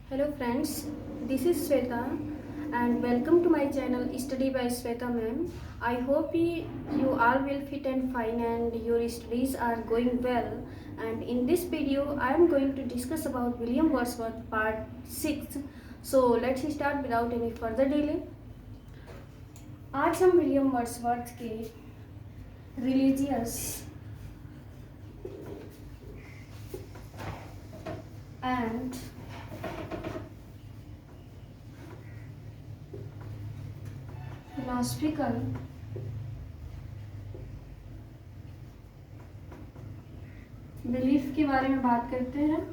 Hello friends, this is Sweta and welcome to my channel Study by Sweta ma'am. I hope you all will fit and fine and your studies are going well, and in this video I am going to discuss about William Wordsworth part 6. So let's start without any further delay. आज हम William Wordsworth के religious and philosophical belief के बारे में बात करते हैं।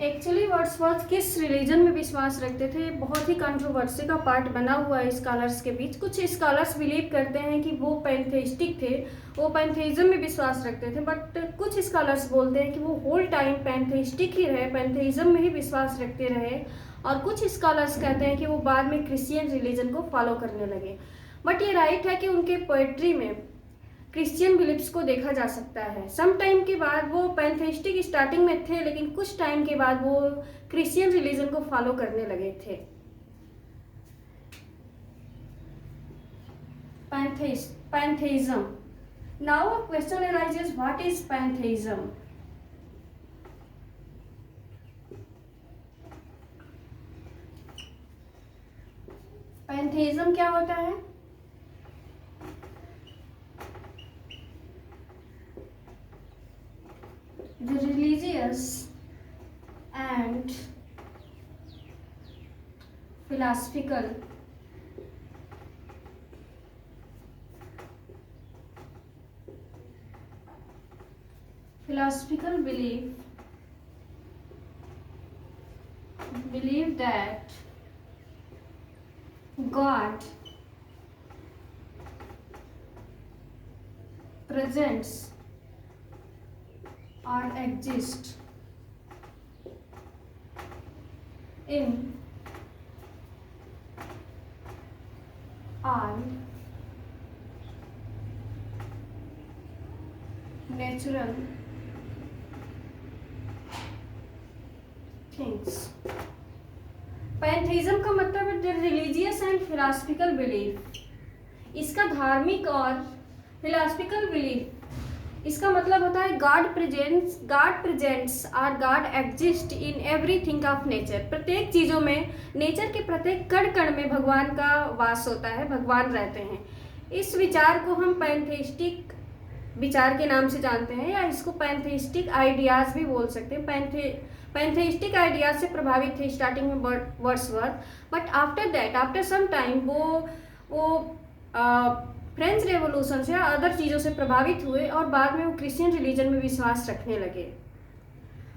Actually Wordsworth किस रिलीजन में विश्वास रखते थे, बहुत ही कंट्रोवर्सी का पार्ट बना हुआ है स्कॉलर्स के बीच। कुछ स्कॉलर्स बिलीव करते हैं कि वो पैंथेइस्टिक थे, वो पैंथेइज्म में विश्वास रखते थे, बट कुछ स्कॉलर्स बोलते हैं कि वो होल टाइम पैंथेइस्टिक ही रहे, पैंथेइज्म में ही विश्वास रखते रहे। और कुछ स्कॉलर्स कहते हैं कि वो बाद में क्रिश्चियन रिलीजन को फॉलो करने लगे। बट ये राइट है कि उनके पोएट्री में क्रिश्चियन बिलीफ्स को देखा जा सकता है। सम टाइम के बाद वो पैंथेइस्टिक स्टार्टिंग में थे, लेकिन कुछ टाइम के बाद वो क्रिश्चियन रिलीजन को फॉलो करने लगे थे। Pantheism. Now a question arises, what is pantheism? Pantheism क्या होता है? The religious and philosophical believe that God presents or exist in all natural things। पैंथेइज्म का मतलब है the religious and philosophical belief. इसका धार्मिक और फिलोसफिकल बिलीफ, इसका मतलब होता है गॉड प्रेजेंट्स और God exist in everything of nature. प्रत्येक चीज़ों में, नेचर के प्रत्येक कण कण में भगवान का वास होता है, भगवान रहते हैं। इस विचार को हम पैंथेइस्टिक विचार के नाम से जानते हैं, या इसको पैंथेइस्टिक आइडियाज़ भी बोल सकते हैं। पैंथेइस्टिक आइडियाज से प्रभावित थे स्टार्टिंग में Wordsworth, but after some time वो फ्रेंच रेवोल्यूशन से या अदर चीज़ों से प्रभावित हुए और बाद में वो क्रिश्चियन रिलीजन में विश्वास रखने लगे।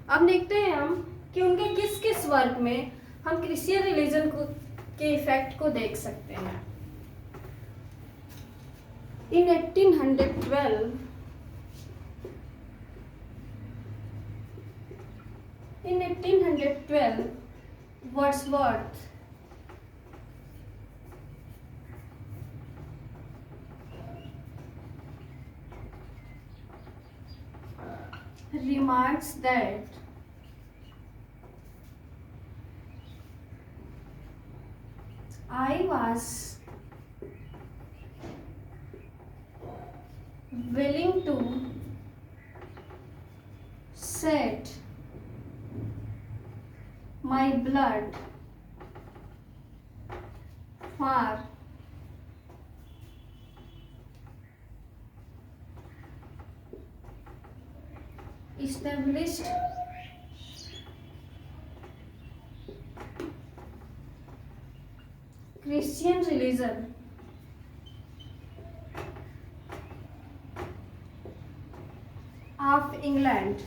अब देखते हैं हम कि उनके किस किस वर्क में हम क्रिश्चियन रिलीजन के इफेक्ट को देख सकते हैं। In 1812, Wordsworth remarks that I was willing to shed my blood for established Christian religion of England।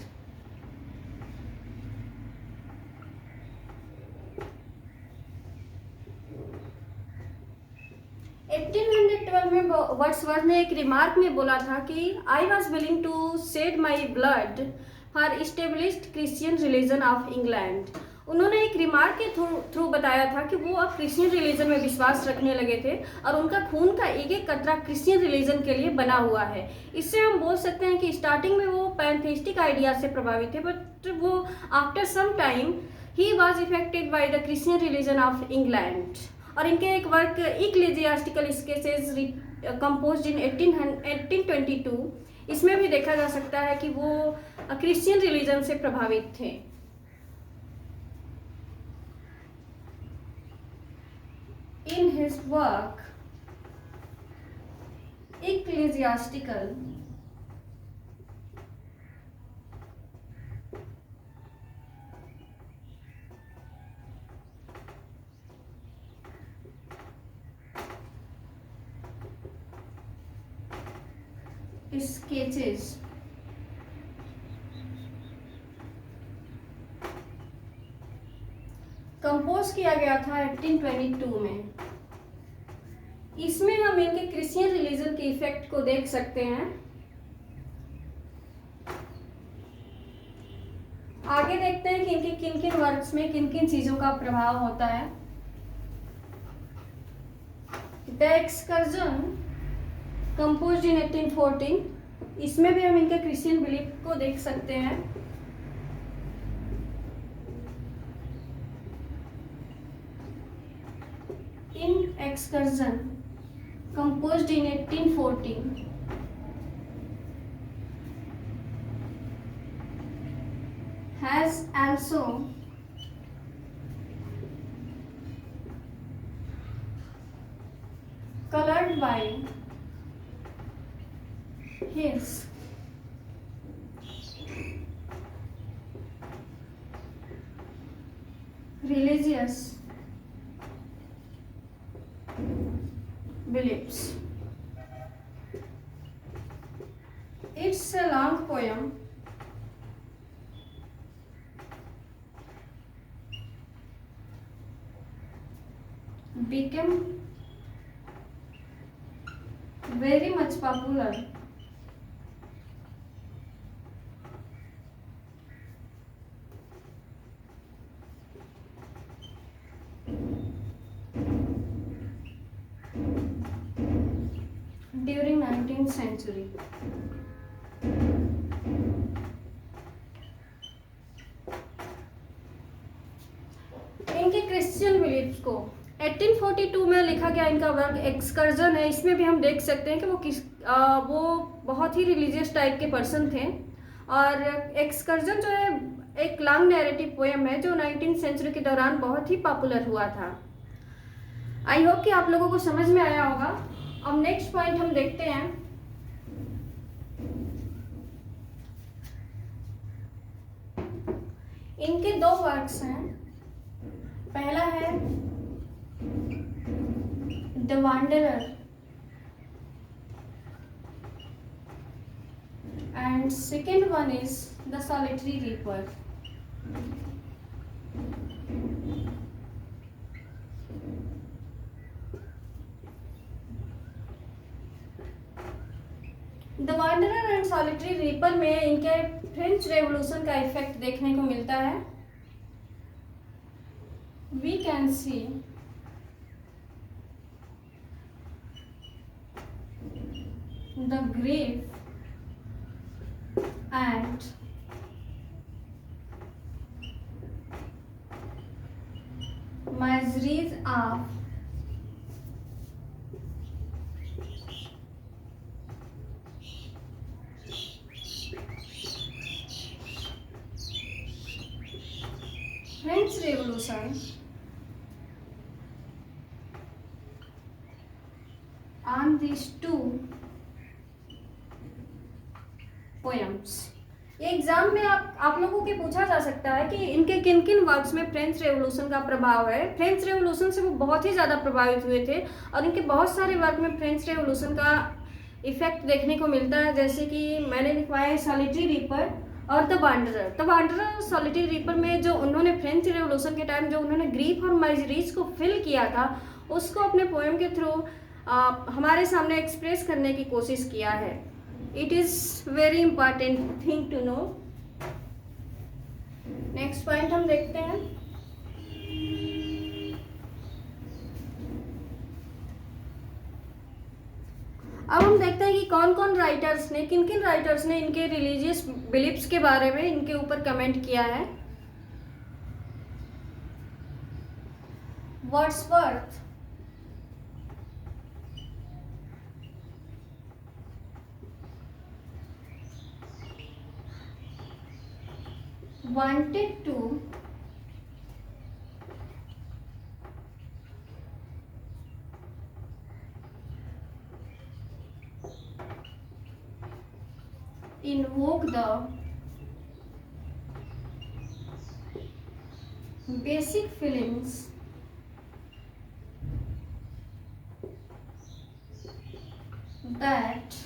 1812 में वर्ड्सवर्थ ने एक रिमार्क में बोला था कि I was willing to shed my blood for established Christian religion of England. उन्होंने एक remark के थ्रू बताया था कि वो अब क्रिश्चियन रिलीजन में विश्वास रखने लगे थे और उनका खून का एक एक कतरा क्रिश्चियन रिलीजन के लिए बना हुआ है। इससे हम बोल सकते हैं कि स्टार्टिंग में वो पैंथेइस्टिक आइडिया से प्रभावित थे, बट वो after some time he was affected by the Christian religion of England. और इनके एक work ecclesiastical sketches composed in 1822, इसमें भी देखा जा सकता है कि वो क्रिश्चियन रिलीजन से प्रभावित थे। In his work Ecclesiastical Sketches compose किया गया था 1822 में। इसमें हम इनके क्रिश्चियन रिलीजन के इफेक्ट को देख सकते हैं। आगे देखते हैं कि इनके किन किन वर्क्स में किन किन चीजों का प्रभाव होता है। द एक्सकर्जन कंपोज्ड इन 1814, इसमें भी हम इनके क्रिश्चियन बिलीफ को देख सकते हैं। इन excursion composed in 1814 has also colored by his religious beliefs. It's a long poem became very much popular during 19th century. इनके क्रिश्चियन बिलीफ्स को 1842 में लिखा गया इनका वर्क एक्सकर्जन है। इसमें भी हम देख सकते हैं कि वो बहुत ही रिलीजियस टाइप के पर्सन थे। और एक्सकर्जन जो है एक लॉन्ग नैरेटिव पोएम है जो 19th सेंचुरी के दौरान बहुत ही पॉपुलर हुआ था। आई होप कि आप लोगों को समझ में आया होगा। अब नेक्स्ट पॉइंट हम देखते हैं। इनके दो वर्क्स हैं। पहला है the wanderer and second one is the solitary reaper. The wanderer and solitary reaper में इनके फ्रेंच रेवोल्यूशन का इफेक्ट देखने को मिलता है। We can see the grief and miseries of French Revolution on these two poems। ये exam में आप लोगों के पूछा जा सकता है कि इनके किन किन वर्क्स में फ्रेंच रेवोल्यूशन का प्रभाव है। फ्रेंच रेवोल्यूशन से वो बहुत ही ज़्यादा प्रभावित हुए थे और इनके बहुत सारे वर्क में फ्रेंच रेवोल्यूशन का इफेक्ट देखने को मिलता है। जैसे कि मैंने लिखवाया है सॉलिटरी रीपर और द वांडरर। द वांडरर और सॉलिटरी रीपर में जो उन्होंने फ्रेंच रेवोल्यूशन के टाइम जो उन्होंने ग्रीफ और माइजरीज को फिल किया था उसको अपने पोएम के थ्रू हमारे सामने एक्सप्रेस करने की कोशिश किया है। It is very important thing to know. Next point हम देखते हैं। अब हम देखते हैं कि कौन कौन राइटर्स ने, किन किन राइटर्स ने इनके रिलीजियस बिलीफ्स के बारे में इनके ऊपर कमेंट किया है। Wordsworth, wanted to invoke the basic feelings that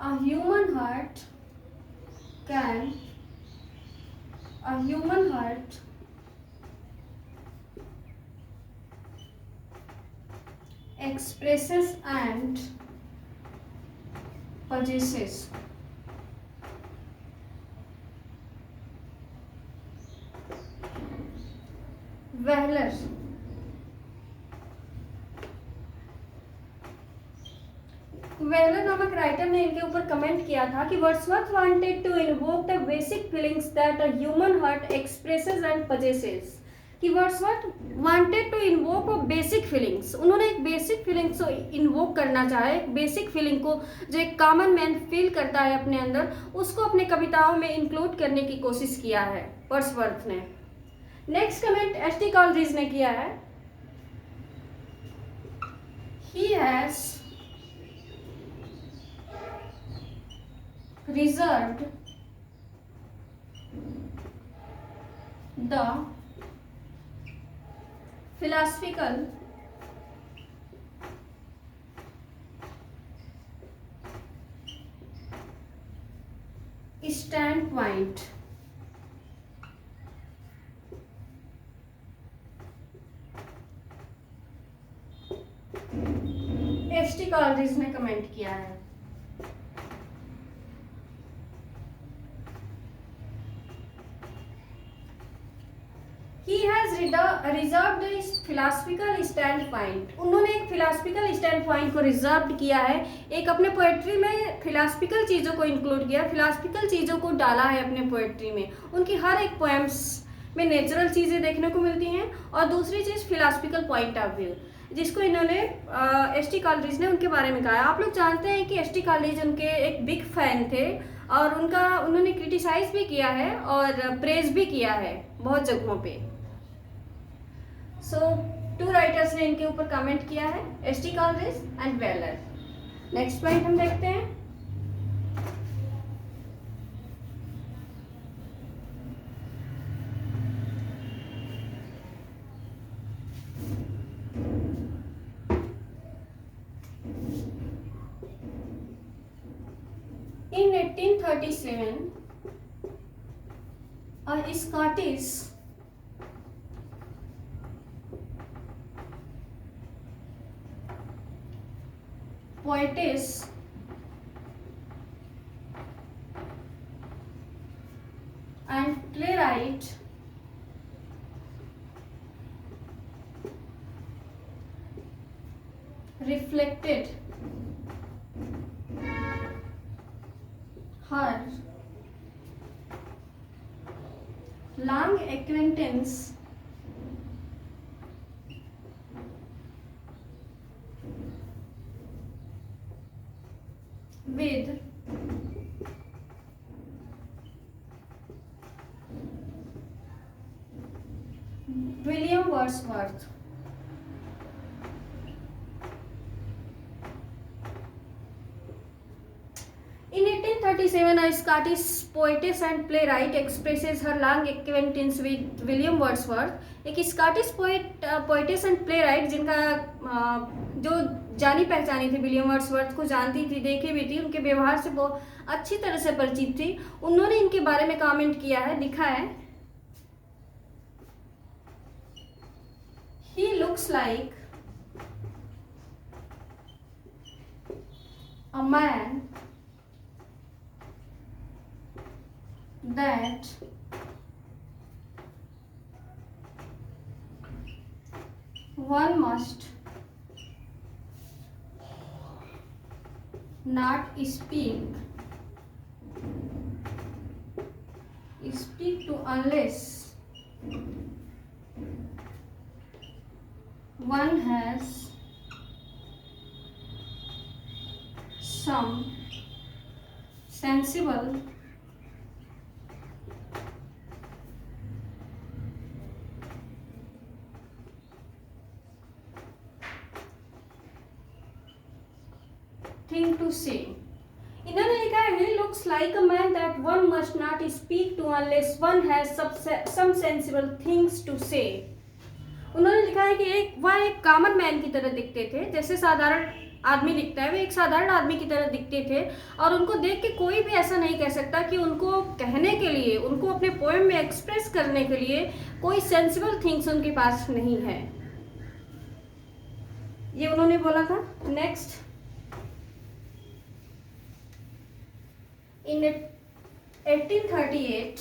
a human heart can expresses and possesses. Wehler, Weller नामक राइटर ने इनके ऊपर कमेंट किया था कि Wordsworth wanted to invoke the basic feelings that a human heart expresses and possesses, कि Wordsworth wanted to invoke basic feelings, उन्होंने एक बेसिक फीलिंग्स को इन्वोक करना चाहा, एक बेसिक फीलिंग को जो एक कॉमन मैन फील करता है अपने अंदर, उसको अपने कविताओं में इंक्लूड करने की कोशिश किया है वर्ड्सवर्थ ने। Next comment ST. कॉलरिज ने किया है। He has reserved the philosophical standpoint ST. Coleridge ने कमेंट किया है। He has reserved a philosophical standpoint, उन्होंने एक philosophical standpoint को रिजर्व किया है, एक अपने पोएट्री में philosophical चीज़ों को इंक्लूड किया, philosophical चीज़ों को डाला है अपने पोएट्री में। उनकी हर एक पोएम्स में नेचुरल चीज़ें देखने को मिलती हैं और दूसरी चीज़ philosophical पॉइंट ऑफ व्यू, जिसको इन्होंने एस.टी. कॉलरिज ने उनके बारे में कहा। आप लोग जानते हैं कि एस.टी. कॉलरिज उनके एक बिग फैन थे और उन्होंने क्रिटिसाइज भी किया है और प्रेज भी किया है बहुत जगहों पे। सो 2 राइटर्स ने इनके ऊपर कमेंट किया है, S T. Coleridge and Weller. Next point हम देखते हैं। In 1837, a Scottish poetess and playwright reflected her long acquaintance with William Wordsworth. In 1837, a Scottish poetess and playwright expresses her long acquaintance with William Wordsworth. एक Scottish poetess and playwright जिनका जो जानी पहचानी थी, William Wordsworth को जानती थी, देखी भी थी, उनके व्यवहार से बहुत अच्छी तरह से परिचित थी, उन्होंने इनके बारे में कमेंट किया है, लिखा है, he looks like a man that one must not speak to unless one has some sensible thing to say. इन्होंने लिखा है he looks like a man that one must not speak to unless one has some sensible things to say. उन्होंने लिखा है कि वह एक common man की तरह दिखते थे, जैसे साधारण आदमी दिखता है, वे एक साधारण आदमी की तरह दिखते थे और उनको देख के कोई भी ऐसा नहीं कह सकता कि उनको कहने के लिए, उनको अपने पोएम में एक्सप्रेस करने के लिए कोई सेंसिबल थिंग्स उनके पास नहीं है, ये उन्होंने बोला था. Next, in 1838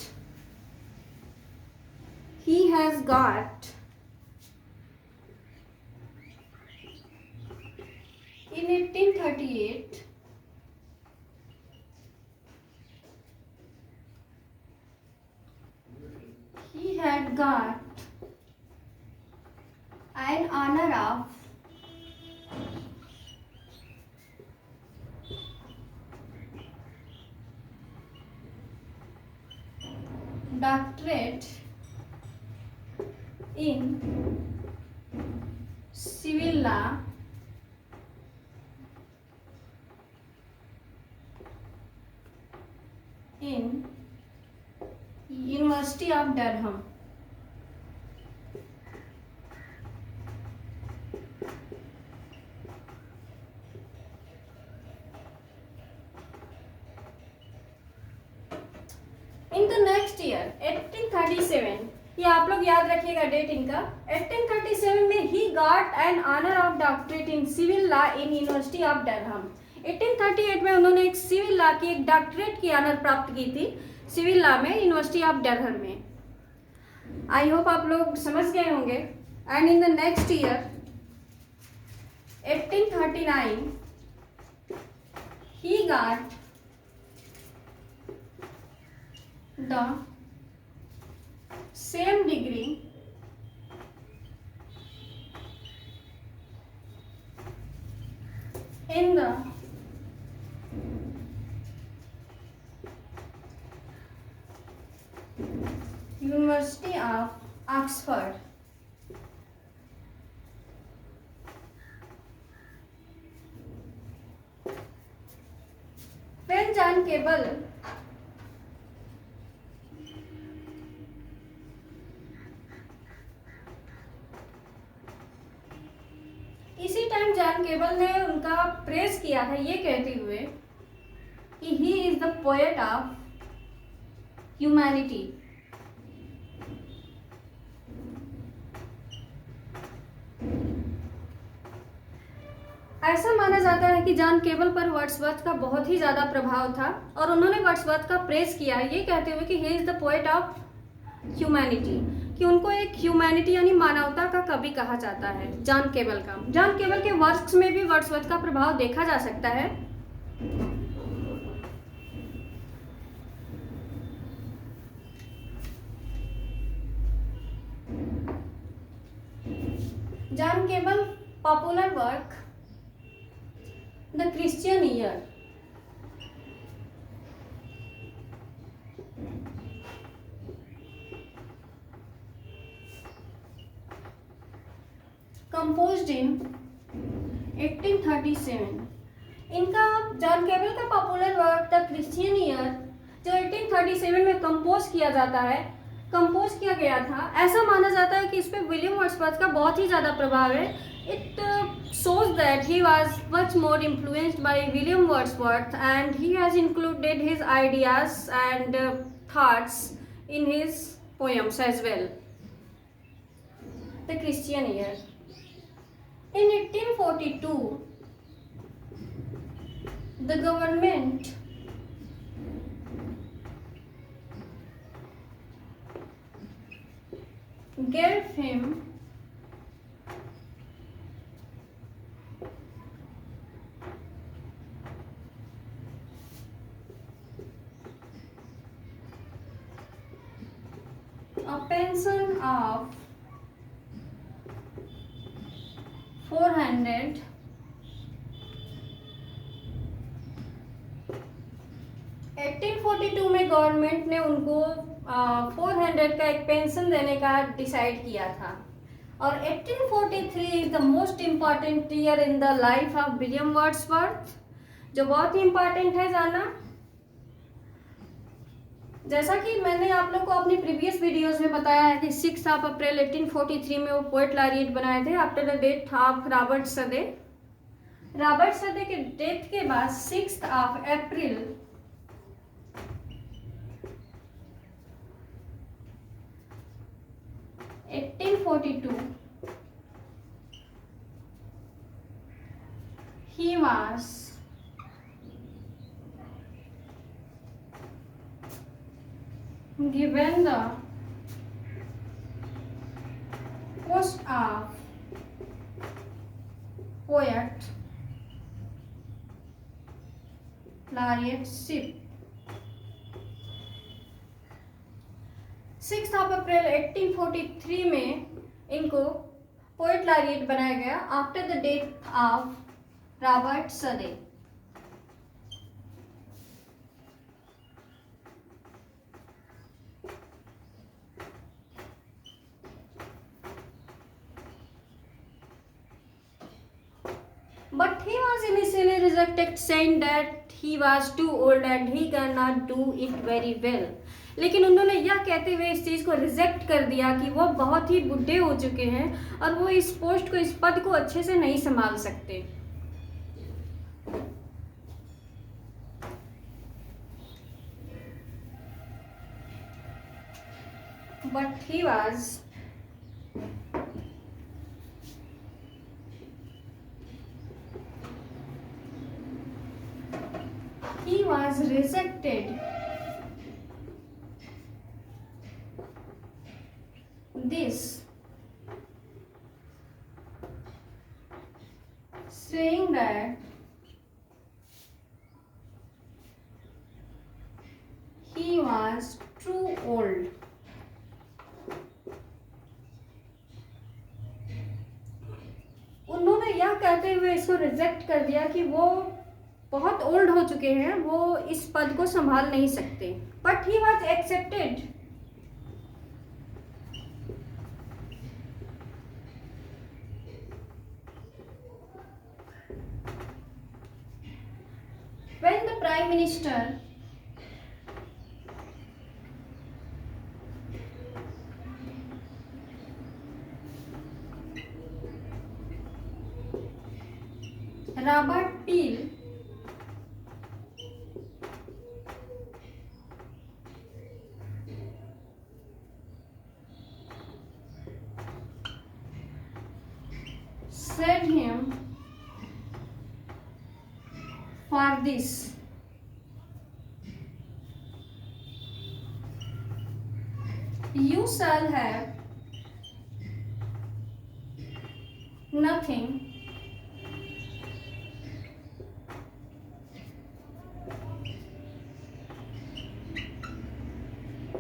he has got in 1838 he had got an honor of doctorate in civil law in University of Durham. In the next year 1837, ये आप लोग याद रखिएगा डेट इनका, 1837 में ही got an honour of doctorate in civil law in university of Durham. 1838 में उन्होंने एक सिविल लॉ की एक डॉक्टरेट की ऑनर प्राप्त की थी सिविल लॉ में यूनिवर्सिटी ऑफ डरहम में. आई होप आप लोग समझ गए होंगे. And in the next year 1839 he got the same degree in the University of Oxford. When John Cable John cable ने उनका प्रेज किया था ये कहते हुए कि he is the poet of humanity. ऐसा माना जाता है कि जॉन केबल पर वर्ड्सवर्थ का बहुत ही ज्यादा प्रभाव था और उन्होंने वर्ड्सवर्थ का प्रेज किया ये कहते हुए कि he is the poet of humanity, कि उनको एक ह्यूमैनिटी यानी मानवता का कवि कहा जाता है जॉन केबल का. जॉन केबल के वर्क्स में भी वर्ड्सवर्थ का प्रभाव देखा जा सकता है. John cable popular work the Christian year. composed in 1837. इनका जॉन केबल का popular work the Christian year जो 1837 में कंपोज किया गया था, ऐसा माना जाता है कि इस पे विलियम वर्ड्सवर्थ का बहुत ही ज़्यादा प्रभाव है. It shows that he was much more influenced by William Wordsworth and he has included his ideas and thoughts in his poems as well. The Christian Year. In 1842, The government gave him a pension of 400 1842 में government ने उनको 400 का एक pension देने का decide किया था। और 1843 is the most important year in the life of William Wordsworth, जो बहुत ही इम्पॉर्टेंट है जानना। जैसा कि मैंने आप लोग को अपनी प्रीवियस वीडियोस में बताया है कि 6 अप्रैल 1843 में वो पोएट लॉरिएट बनाए थे after the death of Robert Southey. Robert Southey के डेथ के बाद 6 अप्रैल 1842 he was given the post of poet laureateship। 6 अप्रैल 1843 में इनको पोएट लॉरिएट बनाया गया after the death of Robert Southey. But he was initially rejected, saying that he was too old and he cannot do it very well। लेकिन उन्होंने यह कहते हुए इस चीज़ को रिजेक्ट कर दिया कि वो बहुत ही बुढ़े हो चुके हैं और वो इस पोस्ट को, इस पद को अच्छे से नहीं संभाल सकते। But he was rejected this, saying that he was too old। उन्होंने यह कहते हुए इसको रिजेक्ट कर दिया कि वो बहुत ओल्ड हो चुके हैं, वो इस पद को संभाल नहीं सकते। But he was accepted. When the Prime Minister Robert Peel said him for this, you shall have nothing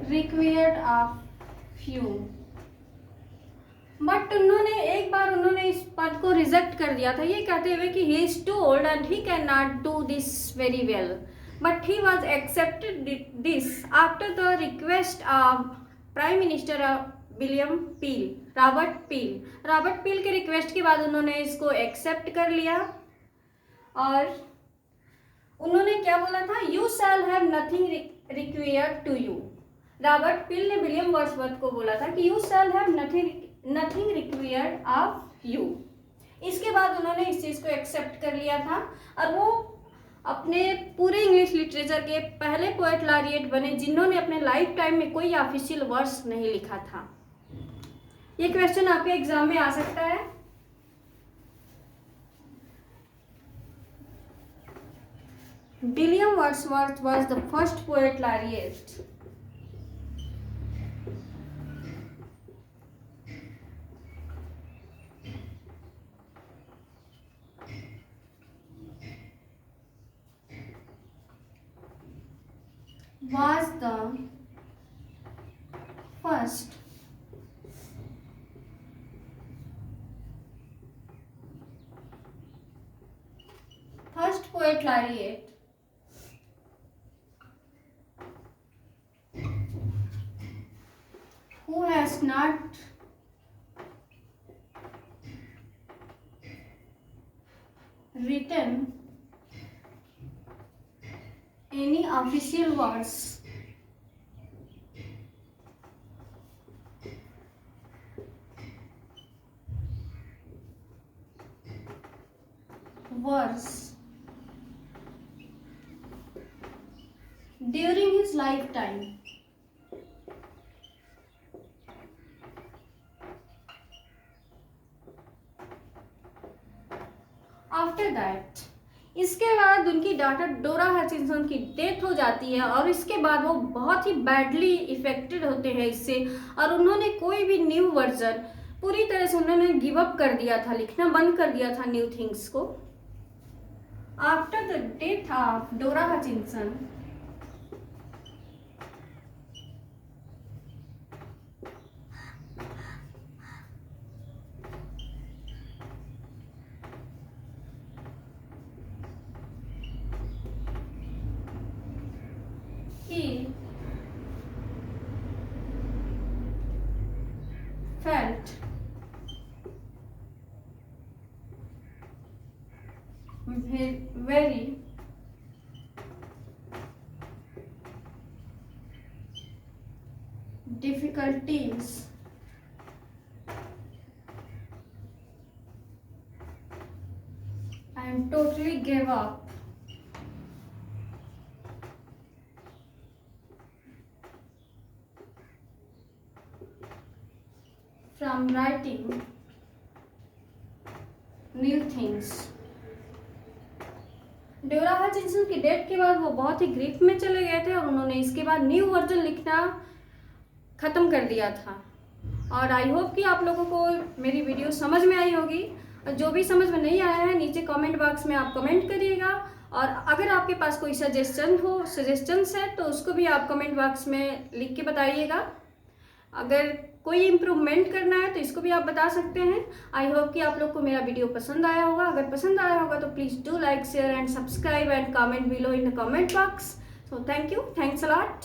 required of you। But उन्होंने इस पद को रिजेक्ट कर दिया था, ये कहते हुए कि he is too old and he can not do this very well. But he was accepted this after the request of prime minister William Peel, Robert Peel के रिक्वेस्ट के बाद उन्होंने इसको एक्सेप्ट कर लिया। और उन्होंने क्या बोला था, you shall have nothing required to you. Robert Peel ने विलियम वर्ड्सवर्थ को बोला था कि you shall have nothing required of you. इसके बाद उन्होंने इस चीज़ को एक्सेप्ट कर लिया था और वो अपने पूरे इंग्लिश लिटरेचर के पहले पोएट लॉरिएट बने जिन्होंने अपने लाइफ टाइम में कोई ऑफिशियल वर्स नहीं लिखा था। ये क्वेश्चन आपके एग्जाम में आ सकता है। William Wordsworth was the first poet laureate. Was the first poet laureate who has not written any official verse. During his lifetime. After that, इसके बाद उनकी डॉटर डोरा हचिंसन की डेथ हो जाती है और इसके बाद वो बहुत ही बैडली इफेक्टेड होते हैं इससे, और उन्होंने कोई भी न्यू वर्जन पूरी तरह से उन्होंने गिव अप कर दिया था, लिखना बंद कर दिया था न्यू थिंग्स को। आफ्टर द डेथ ऑफ डोरा Hutchinson, he felt very difficulties and totally gave up from writing new things। डोरा हचिंसन की डेथ के बाद वो बहुत ही ग्रीफ में चले गए थे और उन्होंने इसके बाद न्यू वर्जन लिखना ख़त्म कर दिया था। और आई होप कि आप लोगों को मेरी वीडियो समझ में आई होगी, और जो भी समझ में नहीं आया है नीचे कमेंट बॉक्स में आप कमेंट करिएगा, और अगर आपके पास कोई सजेशंस है तो उसको भी आप कमेंट बॉक्स में लिख के बताइएगा। अगर कोई इम्प्रूवमेंट करना है तो इसको भी आप बता सकते हैं। आई होप कि आप लोग को मेरा वीडियो पसंद आया होगा। अगर पसंद आया होगा तो please do like, share and subscribe and comment below in the comment box. So thank you, thanks a lot.